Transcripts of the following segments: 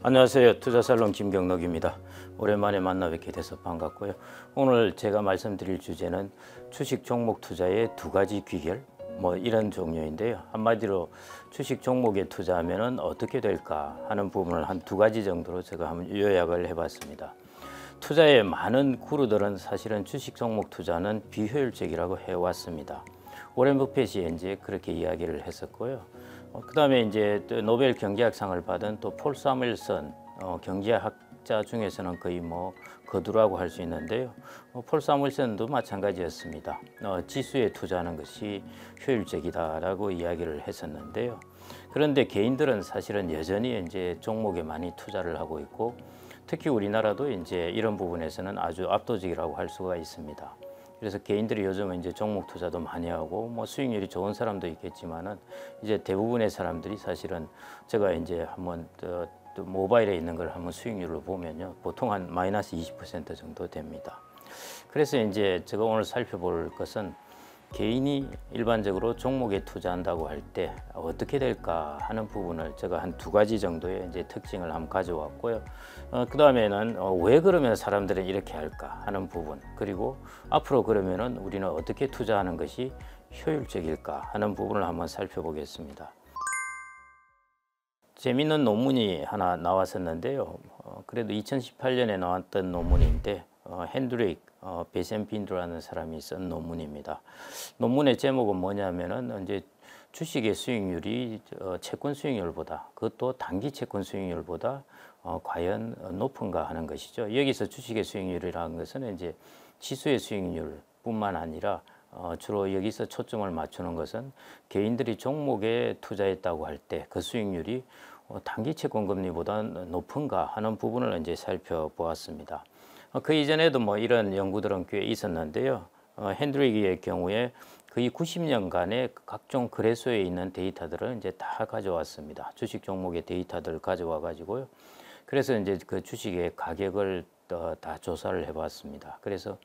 안녕하세요. 투자살롱 김경록입니다. 오랜만에 만나 뵙게 돼서 반갑고요. 오늘 제가 말씀드릴 주제는 주식 종목 투자의 두 가지 귀결, 이런 종류인데요. 한마디로 주식 종목에 투자하면 어떻게 될까 하는 부분을 한 두 가지 정도로 제가 한번 요약을 해봤습니다. 투자의 많은 구루들은 사실은 주식 종목 투자는 비효율적이라고 해왔습니다. 워렌 버핏이 이제 그렇게 이야기를 했었고요. 그다음에 이제 또 노벨 경제학상을 받은 또 폴 사무엘슨 경제학자 중에서는 거의 거두라고 할 수 있는데요. 폴 사무엘슨도 마찬가지였습니다. 지수에 투자하는 것이 효율적이다라고 이야기를 했었는데요. 그런데 개인들은 사실은 여전히 이제 종목에 많이 투자를 하고 있고, 특히 우리나라도 이제 이런 부분에서는 아주 압도적이라고 할 수가 있습니다. 그래서 개인들이 요즘은 이제 종목 투자도 많이 하고 수익률이 좋은 사람도 있겠지만은 이제 대부분의 사람들이 사실은 제가 이제 한번 또 모바일에 있는 걸 한번 수익률을 보면요, 보통 한 마이너스 20% 정도 됩니다. 그래서 이제 제가 오늘 살펴볼 것은 개인이 일반적으로 종목에 투자한다고 할 때 어떻게 될까 하는 부분을 제가 한 두 가지 정도의 이제 특징을 한번 가져왔고요. 그 다음에는 왜 그러면 사람들은 이렇게 할까 하는 부분, 그리고 앞으로 그러면은 우리는 어떻게 투자하는 것이 효율적일까 하는 부분을 한번 살펴보겠습니다. 재미있는 논문이 하나 나왔었는데요. 그래도 2018년에 나왔던 논문인데 핸드릭 베센빈드라는 사람이 쓴 논문입니다. 논문의 제목은 뭐냐면은 이제 주식의 수익률이 채권 수익률보다, 그것도 단기 채권 수익률보다 과연 높은가 하는 것이죠. 여기서 주식의 수익률이라는 것은 이제 지수의 수익률뿐만 아니라 주로 여기서 초점을 맞추는 것은 개인들이 종목에 투자했다고 할 때 그 수익률이 단기 채권 금리보다 높은가 하는 부분을 이제 살펴보았습니다. 그 이전에도 이런 연구들은 꽤 있었는데요. 핸드릭의 경우에 거의 90년간의 각종 거래소에 있는 데이터들을 이제 다 가져왔습니다. 주식 종목의 데이터들을 가져와 가지고요. 그래서 이제 그 주식의 가격을 다 조사를 해봤습니다. 그래서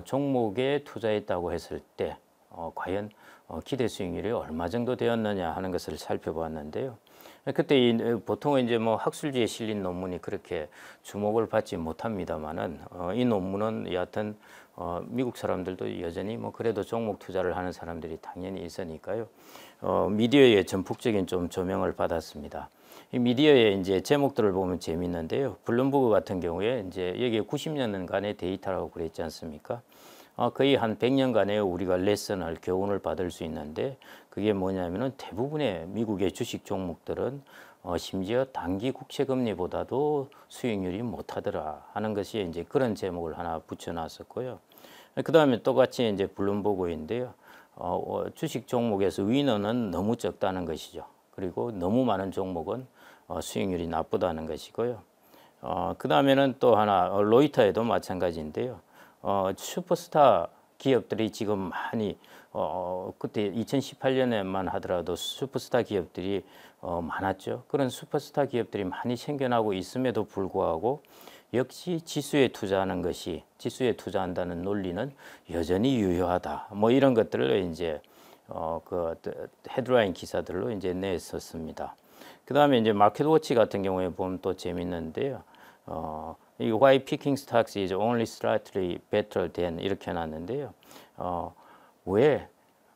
종목에 투자했다고 했을 때 과연 기대 수익률이 얼마 정도 되었느냐 하는 것을 살펴봤는데요. 그때 보통은 이제 학술지에 실린 논문이 그렇게 주목을 받지 못합니다만은 이 논문은 여하튼 미국 사람들도 여전히 그래도 종목 투자를 하는 사람들이 당연히 있으니까요. 미디어의 전폭적인 좀 조명을 받았습니다. 이 미디어의 이제 제목들을 보면 재밌는데요. 블룸버그 같은 경우에 이제 여기에 90년간의 데이터라고 그랬지 않습니까? 거의 한 100년간의 우리가 레슨을, 교훈을 받을 수 있는데, 그게 뭐냐면은 대부분의 미국의 주식 종목들은 심지어 단기 국채 금리보다도 수익률이 못하더라 하는 것이 이제 그런 제목을 하나 붙여놨었고요. 그 다음에 똑같이 이제 블룸버그인데요. 주식 종목에서 위너는 너무 적다는 것이죠. 그리고 너무 많은 종목은 수익률이 나쁘다는 것이고요. 그 다음에는 또 하나 로이터에도 마찬가지인데요. 슈퍼스타 기업들이 지금 많이 그때 2018년에만 하더라도 슈퍼스타 기업들이 많았죠. 그런 슈퍼스타 기업들이 많이 생겨나고 있음에도 불구하고 역시 지수에 투자하는 것이, 지수에 투자한다는 논리는 여전히 유효하다. 이런 것들을 이제 그 헤드라인 기사들로 이제 냈었습니다. 그 다음에 이제 마켓워치 같은 경우에 보면 또 재밌는데요. 이 Why picking stocks is only slightly better than 이렇게 해놨는데요. 왜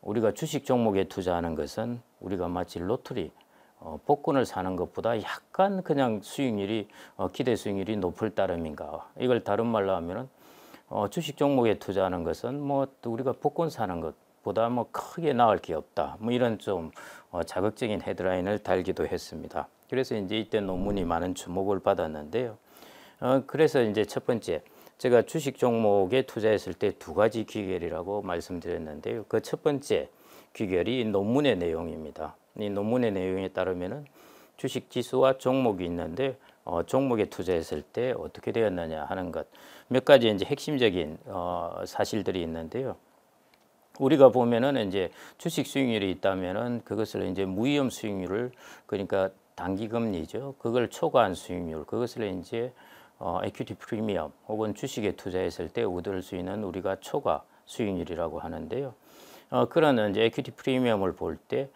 우리가 주식 종목에 투자하는 것은 우리가 마치 로터리 복권을 사는 것보다 약간 그냥 수익률이 기대 수익률이 높을 따름인가? 이걸 다른 말로 하면은 주식 종목에 투자하는 것은 우리가 복권 사는 것보다 크게 나을 게 없다. 이런 좀 자극적인 헤드라인을 달기도 했습니다. 그래서 이제 이때 논문이 많은 주목을 받았는데요. 그래서 이제 첫 번째, 제가 주식 종목에 투자했을 때 두 가지 귀결이라고 말씀드렸는데요. 그 첫 번째 귀결이 논문의 내용입니다. 이 논문의 내용에 따르면은 주식 지수와 종목이 있는데 종목에 투자했을 때 어떻게 되었느냐 하는 것, 몇 가지 이제 핵심적인 사실들이 있는데요. 우리가 보면은 이제 주식 수익률이 있다면은 그것을 이제 무위험 수익률을, 그러니까 단기 금리죠. 그걸 초과한 수익률, 그것을 이제 equity 프리미엄 혹은 주식에 투자했을 때 얻을 수 있는 우리가 초과 수익률이라고 하는데요. 그런 이제 에퀴티 프리미엄을 볼 때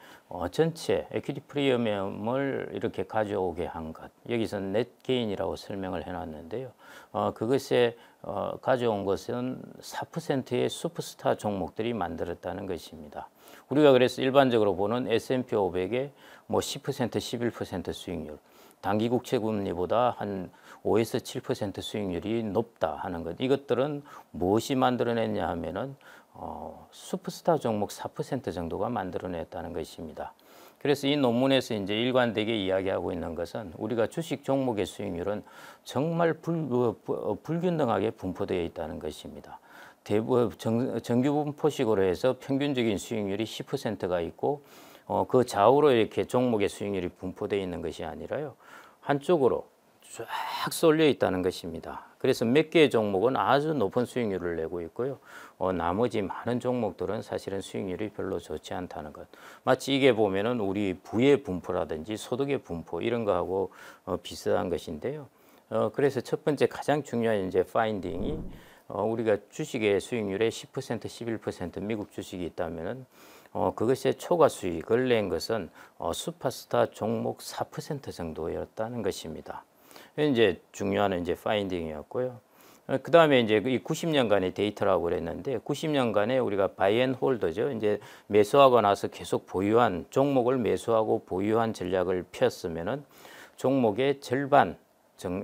전체 에퀴티 프리미엄을 이렇게 가져오게 한 것, 여기서 넷 게인이라고 설명을 해놨는데요. 그것에 가져온 것은 4%의 슈퍼스타 종목들이 만들었다는 것입니다. 우리가 그래서 일반적으로 보는 S&P 500의 뭐 10%, 11% 수익률, 단기 국채 금리보다 한 5에서 7% 수익률이 높다 하는 것. 이것들은 무엇이 만들어냈냐 하면은 슈퍼스타 종목 4% 정도가 만들어냈다는 것입니다. 그래서 이 논문에서 이제 일관되게 이야기하고 있는 것은 우리가 주식 종목의 수익률은 정말 불균등하게 분포되어 있다는 것입니다. 대부분 정규 분포식으로 해서 평균적인 수익률이 10%가 있고 그 좌우로 이렇게 종목의 수익률이 분포되어 있는 것이 아니라요. 한쪽으로 쫙 쏠려 있다는 것입니다. 그래서 몇 개의 종목은 아주 높은 수익률을 내고 있고요. 나머지 많은 종목들은 사실은 수익률이 별로 좋지 않다는 것. 마치 이게 보면은 우리 부의 분포라든지 소득의 분포 이런 거하고 비슷한 것인데요. 그래서 첫 번째 가장 중요한 이제 파인딩이 우리가 주식의 수익률의 10%, 11% 미국 주식이 있다면은 그것의 초과 수익을 낸 것은 슈퍼스타 종목 4% 정도였다는 것입니다. 이제 중요한 이제 파인딩이었고요. 그 다음에 이제 이 90년간의 데이터라고 그랬는데 90년간에 우리가 바이앤홀더죠. 이제 매수하고 나서 계속 보유한 종목을 매수하고 보유한 전략을 폈으면은 종목의 절반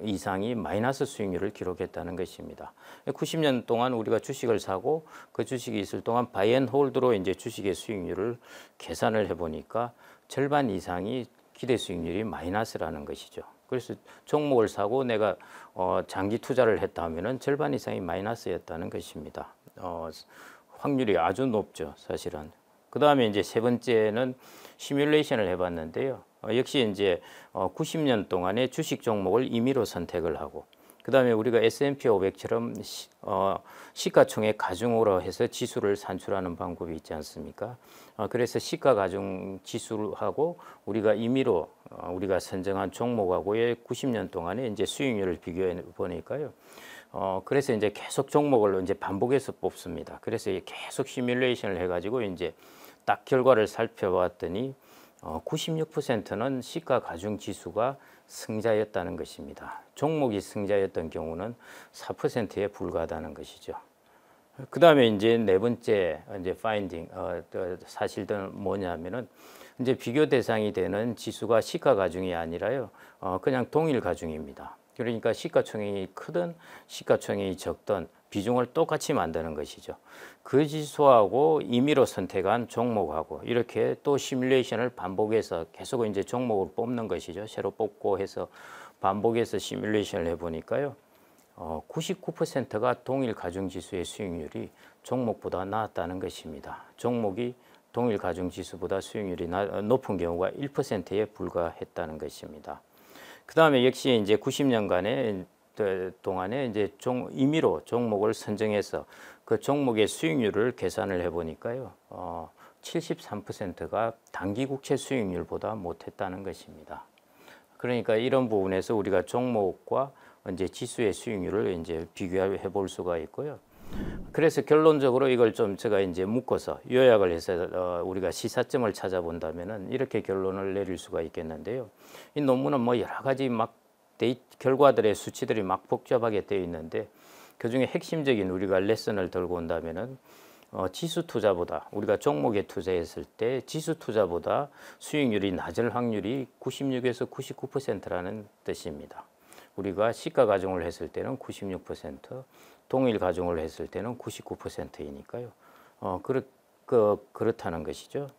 이상이 마이너스 수익률을 기록했다는 것입니다. 90년 동안 우리가 주식을 사고 그 주식이 있을 동안 바이앤홀드로 이제 주식의 수익률을 계산을 해보니까 절반 이상이 기대 수익률이 마이너스라는 것이죠. 그래서 종목을 사고 내가 장기 투자를 했다면은 절반 이상이 마이너스였다는 것입니다. 확률이 아주 높죠, 사실은. 그 다음에 이제 세 번째는 시뮬레이션을 해봤는데요. 역시 이제 90년 동안의 주식 종목을 임의로 선택을 하고, 그 다음에 우리가 S&P 500처럼 시가총액 가중으로 해서 지수를 산출하는 방법이 있지 않습니까? 그래서 시가 가중 지수하고 우리가 임의로 우리가 선정한 종목하고의 90년 동안의 이제 수익률을 비교해 보니까요. 그래서 이제 계속 종목을 이제 반복해서 뽑습니다. 그래서 계속 시뮬레이션을 해가지고 이제 딱 결과를 살펴봤더니 96%는 시가 가중 지수가 승자였다는 것입니다. 종목이 승자였던 경우는 4%에 불과하다는 것이죠. 그 다음에 이제 네 번째 이제 파인딩 사실은 뭐냐면은 이제 비교 대상이 되는 지수가 시가 가중이 아니라요, 그냥 동일 가중입니다. 그러니까 시가총액이 크든 시가총액이 적든 비중을 똑같이 만드는 것이죠. 그 지수하고 임의로 선택한 종목하고 이렇게 또 시뮬레이션을 반복해서 계속 이제 종목을 뽑는 것이죠. 새로 뽑고 해서 반복해서 시뮬레이션을 해보니까요. 99%가 동일 가중지수의 수익률이 종목보다 낮았다는 것입니다. 종목이 동일 가중지수보다 수익률이 높은 경우가 1%에 불과했다는 것입니다. 그 다음에 역시 이제 90년간의 동안에 이제 임의로 종목을 선정해서 그 종목의 수익률을 계산을 해보니까요, 73%가 단기 국채 수익률보다 못했다는 것입니다. 그러니까 이런 부분에서 우리가 종목과 이제 지수의 수익률을 이제 비교해 볼 수가 있고요. 그래서 결론적으로 이걸 좀 제가 이제 묶어서 요약을 해서 우리가 시사점을 찾아본다면은 이렇게 결론을 내릴 수가 있겠는데요. 이 논문은 뭐 여러 가지 막 결과들의 수치들이 막 복잡하게 되어 있는데 그 중에 핵심적인 우리가 레슨을 들고 온다면은 지수 투자보다 우리가 종목에 투자했을 때 지수 투자보다 수익률이 낮을 확률이 96에서 99%라는 뜻입니다. 우리가 시가 가중을 했을 때는 96%, 동일 가중을 했을 때는 99%이니까요. 그렇다는 것이죠.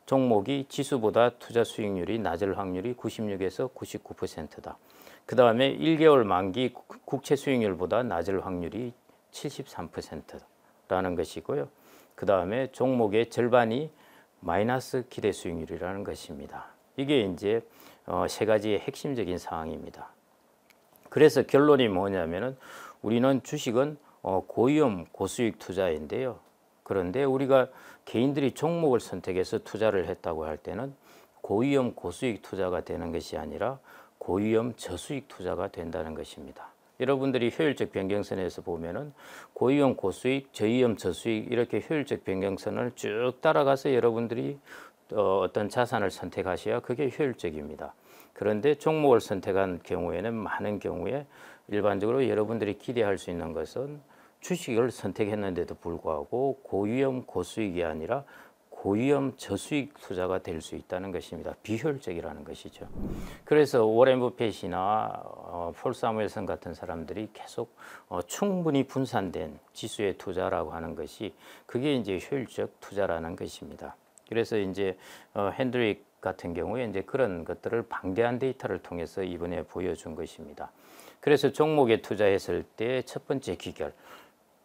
종목이 지수보다 투자 수익률이 낮을 확률이 96에서 99%다. 그 다음에 1개월 만기 국채 수익률보다 낮을 확률이 73%라는 것이고요. 그 다음에 종목의 절반이 마이너스 기대 수익률이라는 것입니다. 이게 이제 세 가지의 핵심적인 사항입니다. 그래서 결론이 뭐냐면은 우리는 주식은 고위험 고수익 투자인데요. 그런데 우리가 개인들이 종목을 선택해서 투자를 했다고 할 때는 고위험 고수익 투자가 되는 것이 아니라 고위험 저수익 투자가 된다는 것입니다. 여러분들이 효율적 변경선에서 보면은 고위험 고수익, 저위험 저수익 이렇게 효율적 변경선을 쭉 따라가서 여러분들이 어떤 자산을 선택하셔야 그게 효율적입니다. 그런데 종목을 선택한 경우에는 많은 경우에 일반적으로 여러분들이 기대할 수 있는 것은 주식을 선택했는데도 불구하고 고위험 고수익이 아니라 고위험 저수익 투자가 될 수 있다는 것입니다. 비효율적이라는 것이죠. 그래서 워렌 버핏이나 폴 사무엘슨 같은 사람들이 계속 충분히 분산된 지수의 투자라고 하는 것이 그게 이제 효율적 투자라는 것입니다. 그래서 이제 핸드릭 같은 경우에 이제 그런 것들을 방대한 데이터를 통해서 이번에 보여준 것입니다. 그래서 종목에 투자했을 때 첫 번째 기결,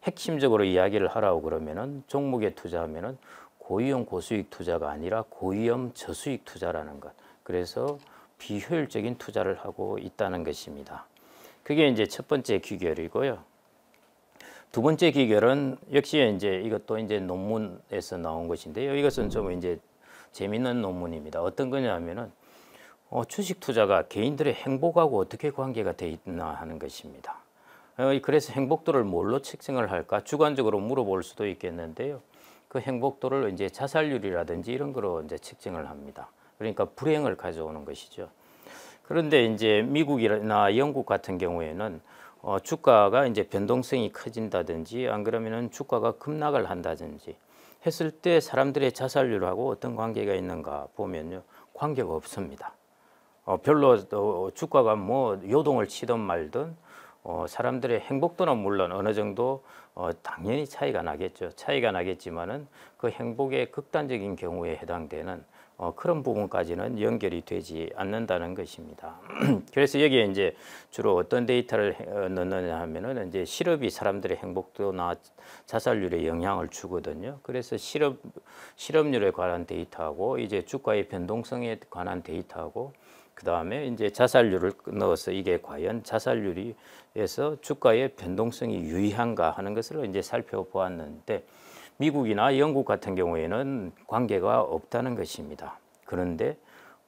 핵심적으로 이야기를 하라고 그러면은 종목에 투자하면은 고위험 고수익 투자가 아니라 고위험 저수익 투자라는 것. 그래서 비효율적인 투자를 하고 있다는 것입니다. 그게 이제 첫 번째 귀결이고요. 두 번째 귀결은 역시 이제 이것도 이제 논문에서 나온 것인데요. 이것은 좀 이제 재밌는 논문입니다. 어떤 거냐면은 주식 투자가 개인들의 행복하고 어떻게 관계가 돼 있나 하는 것입니다. 그래서 행복도를 뭘로 측정을 할까? 주관적으로 물어볼 수도 있겠는데요. 그 행복도를 이제 자살률이라든지 이런 거로 이제 측정을 합니다. 그러니까 불행을 가져오는 것이죠. 그런데 이제 미국이나 영국 같은 경우에는 주가가 이제 변동성이 커진다든지 안 그러면은 주가가 급락을 한다든지 했을 때 사람들의 자살률하고 어떤 관계가 있는가 보면요. 관계가 없습니다. 별로 주가가 뭐 요동을 치든 말든 사람들의 행복도는 물론 어느 정도 당연히 차이가 나겠죠. 차이가 나겠지만은 그 행복의 극단적인 경우에 해당되는 그런 부분까지는 연결이 되지 않는다는 것입니다. 그래서 여기에 이제 주로 어떤 데이터를 넣느냐 하면은 이제 실업이 사람들의 행복도나 자살률에 영향을 주거든요. 그래서 실업률에 관한 데이터하고 이제 주가의 변동성에 관한 데이터하고 그 다음에 이제 자살률을 넣어서 이게 과연 자살률이에서 주가의 변동성이 유의한가 하는 것을 이제 살펴보았는데 미국이나 영국 같은 경우에는 관계가 없다는 것입니다. 그런데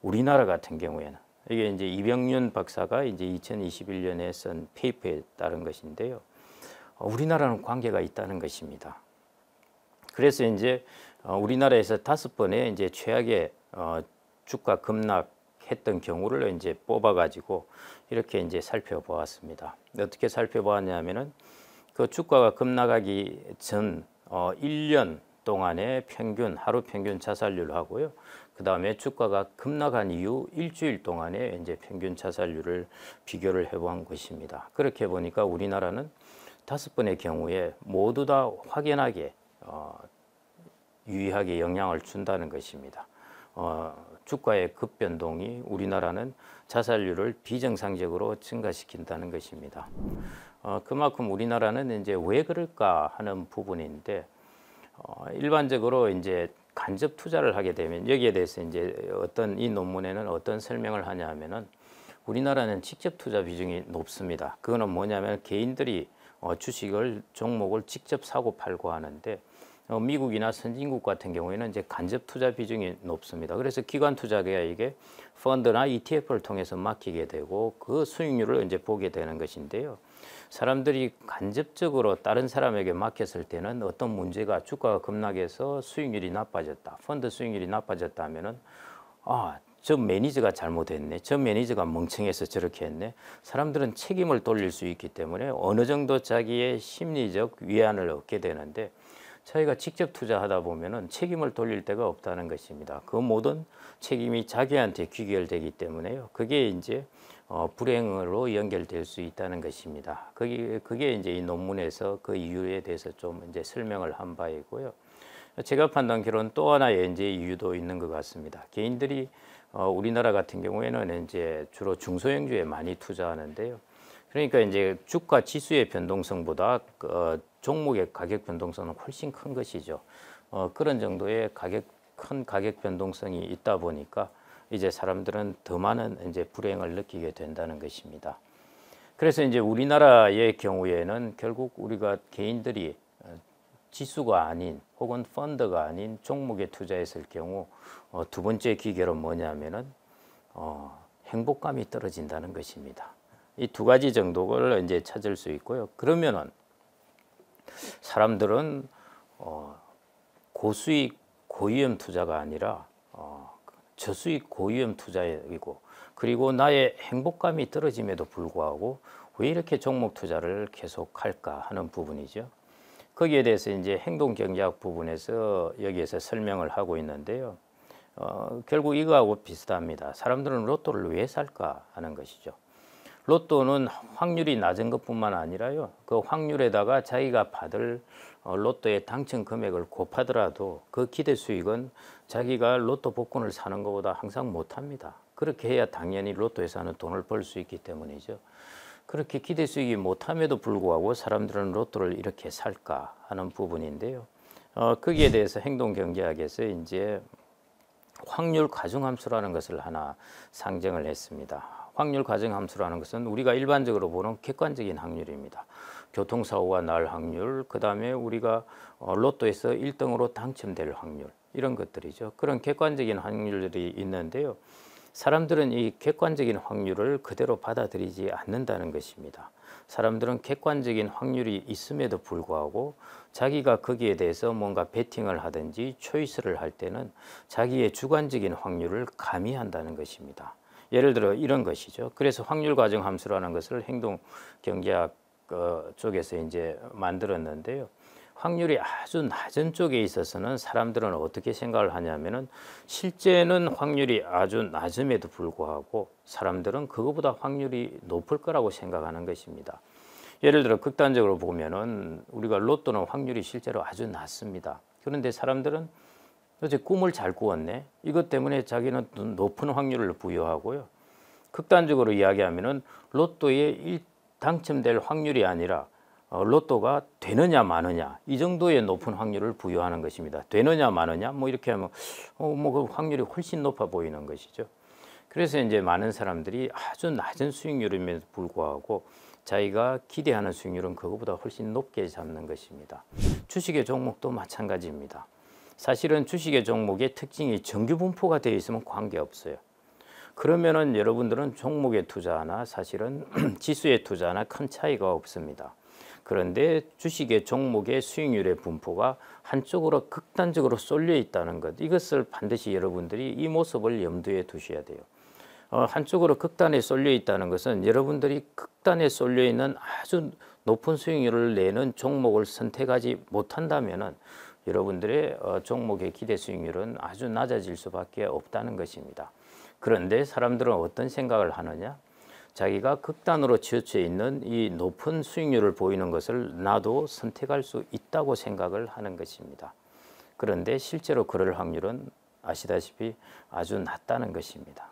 우리나라 같은 경우에는 이게 이제 이병윤 박사가 이제 2021년에 쓴 페이퍼에 따른 것인데요. 우리나라는 관계가 있다는 것입니다. 그래서 이제 우리나라에서 5번의 이제 최악의 주가 급락 했던 경우를 이제 뽑아가지고 이렇게 이제 살펴보았습니다. 어떻게 살펴보았냐면은 그 주가가 급락하기 전 1년 동안의 평균 하루 평균 자살률하고요. 그 다음에 주가가 급락한 이후 일주일 동안의 이제 평균 자살률을 비교를 해본 것입니다. 그렇게 보니까 우리나라는 5번의 경우에 모두 다 확연하게 유의하게 영향을 준다는 것입니다. 주가의 급변동이 우리나라는 자살률을 비정상적으로 증가시킨다는 것입니다. 그만큼 우리나라는 이제 왜 그럴까 하는 부분인데 일반적으로 이제 간접 투자를 하게 되면 여기에 대해서 이제 이 논문에는 어떤 설명을 하냐면은 우리나라는 직접 투자 비중이 높습니다. 그거는 뭐냐면 개인들이 주식을 종목을 직접 사고 팔고 하는데 미국이나 선진국 같은 경우에는 이제 간접 투자 비중이 높습니다. 그래서 기관 투자가 이게 펀드나 ETF를 통해서 맡기게 되고 그 수익률을 이제 보게 되는 것인데요. 사람들이 간접적으로 다른 사람에게 맡겼을 때는 어떤 문제가 주가가 급락해서 수익률이 나빠졌다. 펀드 수익률이 나빠졌다 하면은 저 매니저가 잘못했네. 저 매니저가 멍청해서 저렇게 했네. 사람들은 책임을 돌릴 수 있기 때문에 어느 정도 자기의 심리적 위안을 얻게 되는데 자기가 직접 투자하다 보면은 책임을 돌릴 데가 없다는 것입니다. 그 모든 책임이 자기한테 귀결되기 때문에요. 그게 이제 불행으로 연결될 수 있다는 것입니다. 그게 이제 이 논문에서 그 이유에 대해서 좀 이제 설명을 한 바이고요. 제가 판단하기로는 또 하나의 이제 이유도 있는 것 같습니다. 개인들이 우리나라 같은 경우에는 이제 주로 중소형주에 많이 투자하는데요. 그러니까 이제 주가 지수의 변동성보다 종목의 가격 변동성은 훨씬 큰 것이죠. 그런 정도의 큰 가격 변동성이 있다 보니까 이제 사람들은 더 많은 이제 불행을 느끼게 된다는 것입니다. 그래서 이제 우리나라의 경우에는 결국 우리가 개인들이 지수가 아닌 혹은 펀드가 아닌 종목에 투자했을 경우 두 번째 기결은 뭐냐면은 행복감이 떨어진다는 것입니다. 이 두 가지 정도를 이제 찾을 수 있고요. 그러면은 사람들은 고수익 고위험 투자가 아니라 저수익 고위험 투자이고, 그리고 나의 행복감이 떨어짐에도 불구하고 왜 이렇게 종목 투자를 계속할까 하는 부분이죠. 거기에 대해서 이제 행동경제학 부분에서 여기에서 설명을 하고 있는데요. 결국 이거하고 비슷합니다. 사람들은 로또를 왜 살까 하는 것이죠. 로또는 확률이 낮은 것뿐만 아니라요, 그 확률에다가 자기가 받을 로또의 당첨 금액을 곱하더라도 그 기대 수익은 자기가 로또 복권을 사는 것보다 항상 못합니다. 그렇게 해야 당연히 로또에서는 돈을 벌 수 있기 때문이죠. 그렇게 기대 수익이 못함에도 불구하고 사람들은 로또를 이렇게 살까 하는 부분인데요. 거기에 대해서 행동경제학에서 이제 확률 가중함수라는 것을 하나 상정을 했습니다. 확률 가중함수라는 것은 우리가 일반적으로 보는 객관적인 확률입니다. 교통사고가 날 확률, 그 다음에 우리가 로또에서 1등으로 당첨될 확률, 이런 것들이죠. 그런 객관적인 확률들이 있는데요. 사람들은 이 객관적인 확률을 그대로 받아들이지 않는다는 것입니다. 사람들은 객관적인 확률이 있음에도 불구하고 자기가 거기에 대해서 뭔가 베팅을 하든지 초이스를 할 때는 자기의 주관적인 확률을 가미한다는 것입니다. 예를 들어 이런 것이죠. 그래서 확률 가중 함수라는 것을 행동 경제학 쪽에서 이제 만들었는데요. 확률이 아주 낮은 쪽에 있어서는 사람들은 어떻게 생각을 하냐면은, 실제는 확률이 아주 낮음에도 불구하고 사람들은 그거보다 확률이 높을 거라고 생각하는 것입니다. 예를 들어 극단적으로 보면은 우리가 로또는 확률이 실제로 아주 낮습니다. 그런데 사람들은 어제 꿈을 잘 꾸었네, 이것 때문에 자기는 높은 확률을 부여하고요. 극단적으로 이야기하면은 로또에 당첨될 확률이 아니라 로또가 되느냐 마느냐, 이 정도의 높은 확률을 부여하는 것입니다. 되느냐 마느냐 뭐 이렇게 하면 그 확률이 훨씬 높아 보이는 것이죠. 그래서 이제 많은 사람들이 아주 낮은 수익률임에도 불구하고 자기가 기대하는 수익률은 그것보다 훨씬 높게 잡는 것입니다. 주식의 종목도 마찬가지입니다. 사실은 주식의 종목의 특징이 정규 분포가 되어 있으면 관계없어요. 그러면은 여러분들은 종목에 투자하나 사실은 지수에 투자하나 큰 차이가 없습니다. 그런데 주식의 종목의 수익률의 분포가 한쪽으로 극단적으로 쏠려 있다는 것, 이것을 반드시 여러분들이 이 모습을 염두에 두셔야 돼요. 한쪽으로 극단에 쏠려 있다는 것은 여러분들이 극단에 쏠려 있는 아주 높은 수익률을 내는 종목을 선택하지 못한다면은 여러분들의 종목의 기대 수익률은 아주 낮아질 수밖에 없다는 것입니다. 그런데 사람들은 어떤 생각을 하느냐? 자기가 극단으로 치우쳐 있는 이 높은 수익률을 보이는 것을 나도 선택할 수 있다고 생각을 하는 것입니다. 그런데 실제로 그럴 확률은 아시다시피 아주 낮다는 것입니다.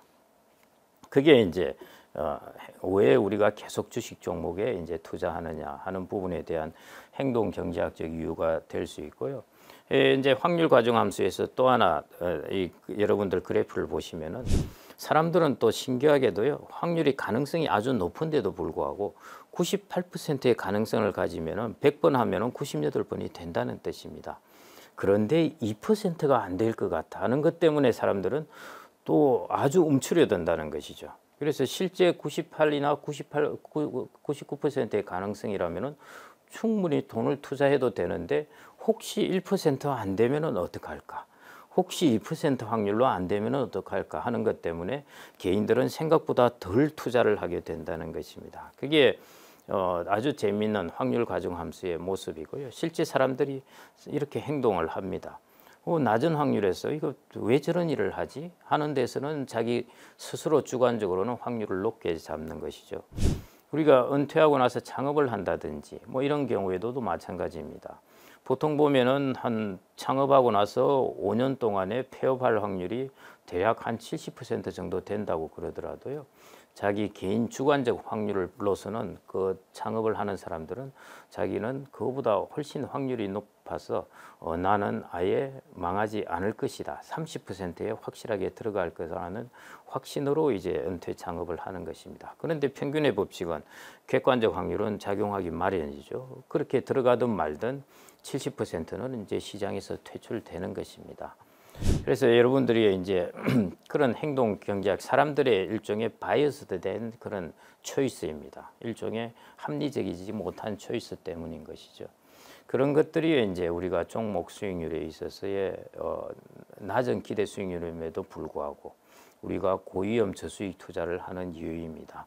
그게 이제 왜 우리가 계속 주식 종목에 이제 투자하느냐 하는 부분에 대한 행동 경제학적 이유가 될 수 있고요. 이제 확률 가중 함수에서 또 하나 여러분들 그래프를 보시면은, 사람들은 또 신기하게도요, 확률이 가능성이 아주 높은데도 불구하고 98%의 가능성을 가지면은 100번 하면은 98번이 된다는 뜻입니다. 그런데 2%가 안 될 것 같아 하는 것 때문에 사람들은 또 아주 움츠려 든다는 것이죠. 그래서 실제 98이나 99%의 가능성이라면은 충분히 돈을 투자해도 되는데, 혹시 1% 안 되면은 어떡할까? 혹시 2% 확률로 안 되면 어떡할까 하는 것 때문에 개인들은 생각보다 덜 투자를 하게 된다는 것입니다. 그게 아주 재미있는 확률 가중 함수의 모습이고요. 실제 사람들이 이렇게 행동을 합니다. 낮은 확률에서 이거 왜 저런 일을 하지? 하는 데서는 자기 스스로 주관적으로는 확률을 높게 잡는 것이죠. 우리가 은퇴하고 나서 창업을 한다든지 뭐 이런 경우에도 마찬가지입니다. 보통 보면은 한 창업하고 나서 5년 동안에 폐업할 확률이 대략 한 70% 정도 된다고 그러더라도요, 자기 개인 주관적 확률로서는 그 창업을 하는 사람들은 자기는 그거보다 훨씬 확률이 높아서 나는 아예 망하지 않을 것이다, 30%에 확실하게 들어갈 거라는 확신으로 이제 은퇴 창업을 하는 것입니다. 그런데 평균의 법칙은 객관적 확률은 작용하기 마련이죠. 그렇게 들어가든 말든 70%는 이제 시장에서 퇴출되는 것입니다. 그래서 여러분들이 이제 그런 행동 경제학, 사람들의 일종의 바이어스드 된 그런 초이스입니다. 일종의 합리적이지 못한 초이스 때문인 것이죠. 그런 것들이 이제 우리가 종목 수익률에 있어서의 낮은 기대 수익률임에도 불구하고 우리가 고위험 저수익 투자를 하는 이유입니다.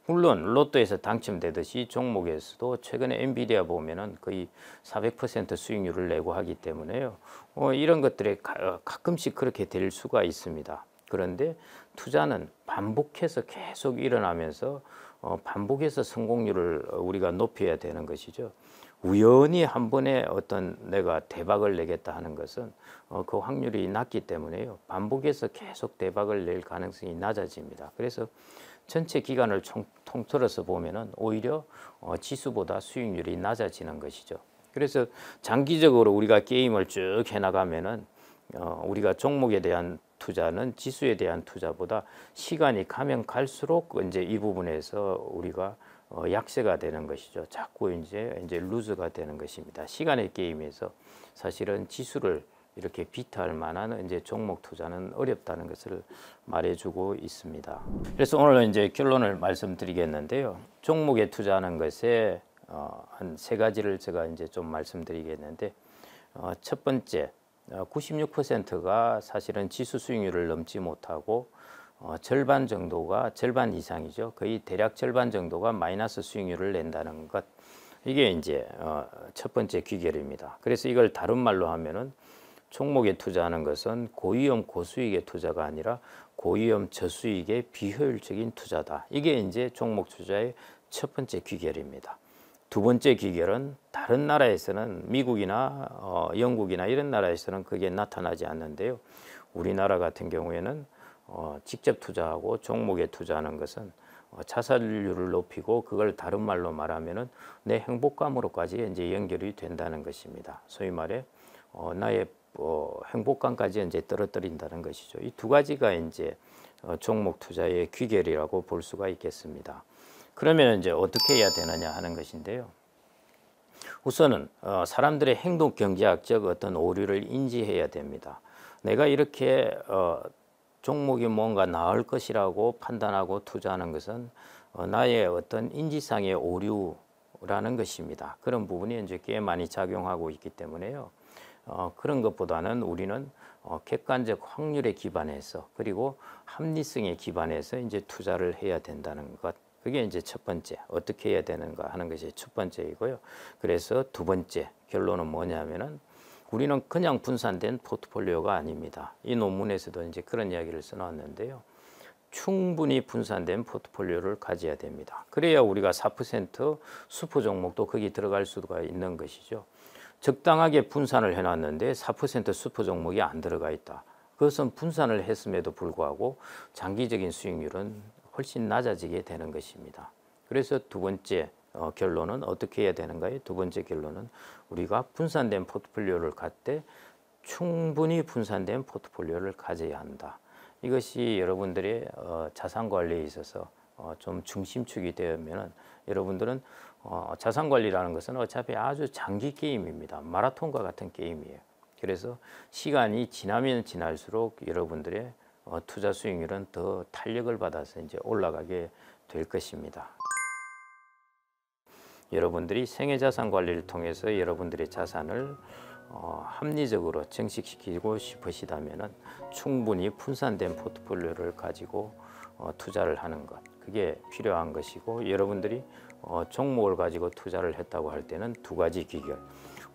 물론 로또에서 당첨되듯이 종목에서도 최근에 엔비디아 보면은 거의 400% 수익률을 내고 하기 때문에요. 이런 것들에 가끔씩 그렇게 될 수가 있습니다. 그런데 투자는 반복해서 계속 일어나면서 반복해서 성공률을 우리가 높여야 되는 것이죠. 우연히 한 번에 어떤 내가 대박을 내겠다 하는 것은 그 확률이 낮기 때문에요. 반복해서 계속 대박을 낼 가능성이 낮아집니다. 그래서 전체 기간을 통틀어서 보면은 오히려 지수보다 수익률이 낮아지는 것이죠. 그래서 장기적으로 우리가 게임을 쭉 해나가면은 우리가 종목에 대한 투자는 지수에 대한 투자보다 시간이 가면 갈수록 이제 이 부분에서 우리가 약세가 되는 것이죠. 자꾸 이제 루즈가 되는 것입니다. 시간의 게임에서 사실은 지수를 이렇게 비트할 만한 이제 종목 투자는 어렵다는 것을 말해주고 있습니다. 그래서 오늘 이제 결론을 말씀드리겠는데요. 종목에 투자하는 것에 한 세 가지를 제가 이제 좀 말씀드리겠는데, 첫 번째, 96%가 사실은 지수 수익률을 넘지 못하고 절반 이상이죠. 거의 대략 절반 정도가 마이너스 수익률을 낸다는 것. 이게 이제 첫 번째 귀결입니다. 그래서 이걸 다른 말로 하면은 종목에 투자하는 것은 고위험 고수익의 투자가 아니라 고위험 저수익의 비효율적인 투자다. 이게 이제 종목 투자의 첫 번째 귀결입니다. 두 번째 귀결은 다른 나라에서는 미국이나 영국이나 이런 나라에서는 그게 나타나지 않는데요. 우리나라 같은 경우에는 직접 투자하고 종목에 투자하는 것은 자살률을 높이고 그걸 다른 말로 말하면은 내 행복감으로까지 이제 연결이 된다는 것입니다. 소위 말해 나의 행복감까지 이제 떨어뜨린다는 것이죠. 이 두 가지가 이제 종목 투자의 귀결이라고 볼 수가 있겠습니다. 그러면 이제 어떻게 해야 되느냐 하는 것인데요. 우선은 사람들의 행동 경제학적 어떤 오류를 인지해야 됩니다. 내가 이렇게 종목이 뭔가 나을 것이라고 판단하고 투자하는 것은 나의 어떤 인지상의 오류라는 것입니다. 그런 부분이 이제 꽤 많이 작용하고 있기 때문에요. 그런 것보다는 우리는 객관적 확률에 기반해서 그리고 합리성에 기반해서 이제 투자를 해야 된다는 것. 그게 이제 첫 번째, 어떻게 해야 되는가 하는 것이 첫 번째이고요. 그래서 두 번째 결론은 뭐냐면은 우리는 그냥 분산된 포트폴리오가 아닙니다. 이 논문에서도 이제 그런 이야기를 써놨는데요. 충분히 분산된 포트폴리오를 가져야 됩니다. 그래야 우리가 4% 수포 종목도 거기 들어갈 수가 있는 것이죠. 적당하게 분산을 해놨는데 4% 수포 종목이 안 들어가 있다. 그것은 분산을 했음에도 불구하고 장기적인 수익률은 훨씬 낮아지게 되는 것입니다. 그래서 두 번째 결론은 어떻게 해야 되는가요? 두 번째 결론은 우리가 분산된 포트폴리오를 갖되 충분히 분산된 포트폴리오를 가져야 한다. 이것이 여러분들의 자산 관리에 있어서 좀 중심축이 되면 여러분들은 자산 관리라는 것은 어차피 아주 장기 게임입니다. 마라톤과 같은 게임이에요. 그래서 시간이 지나면 지날수록 여러분들의 투자 수익률은 더 탄력을 받아서 이제 올라가게 될 것입니다. 여러분들이 생애자산 관리를 통해서 여러분들의 자산을 합리적으로 증식시키고 싶으시다면 충분히 분산된 포트폴리오를 가지고 투자를 하는 것, 그게 필요한 것이고, 여러분들이 종목을 가지고 투자를 했다고 할 때는 두 가지 귀결.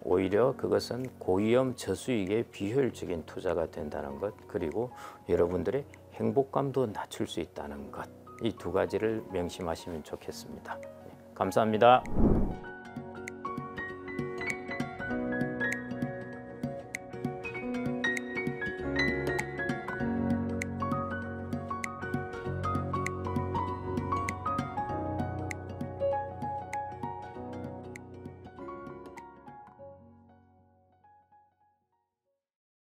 오히려 그것은 고위험 저수익의 비효율적인 투자가 된다는 것, 그리고 여러분들의 행복감도 낮출 수 있다는 것, 이 두 가지를 명심하시면 좋겠습니다. 감사합니다.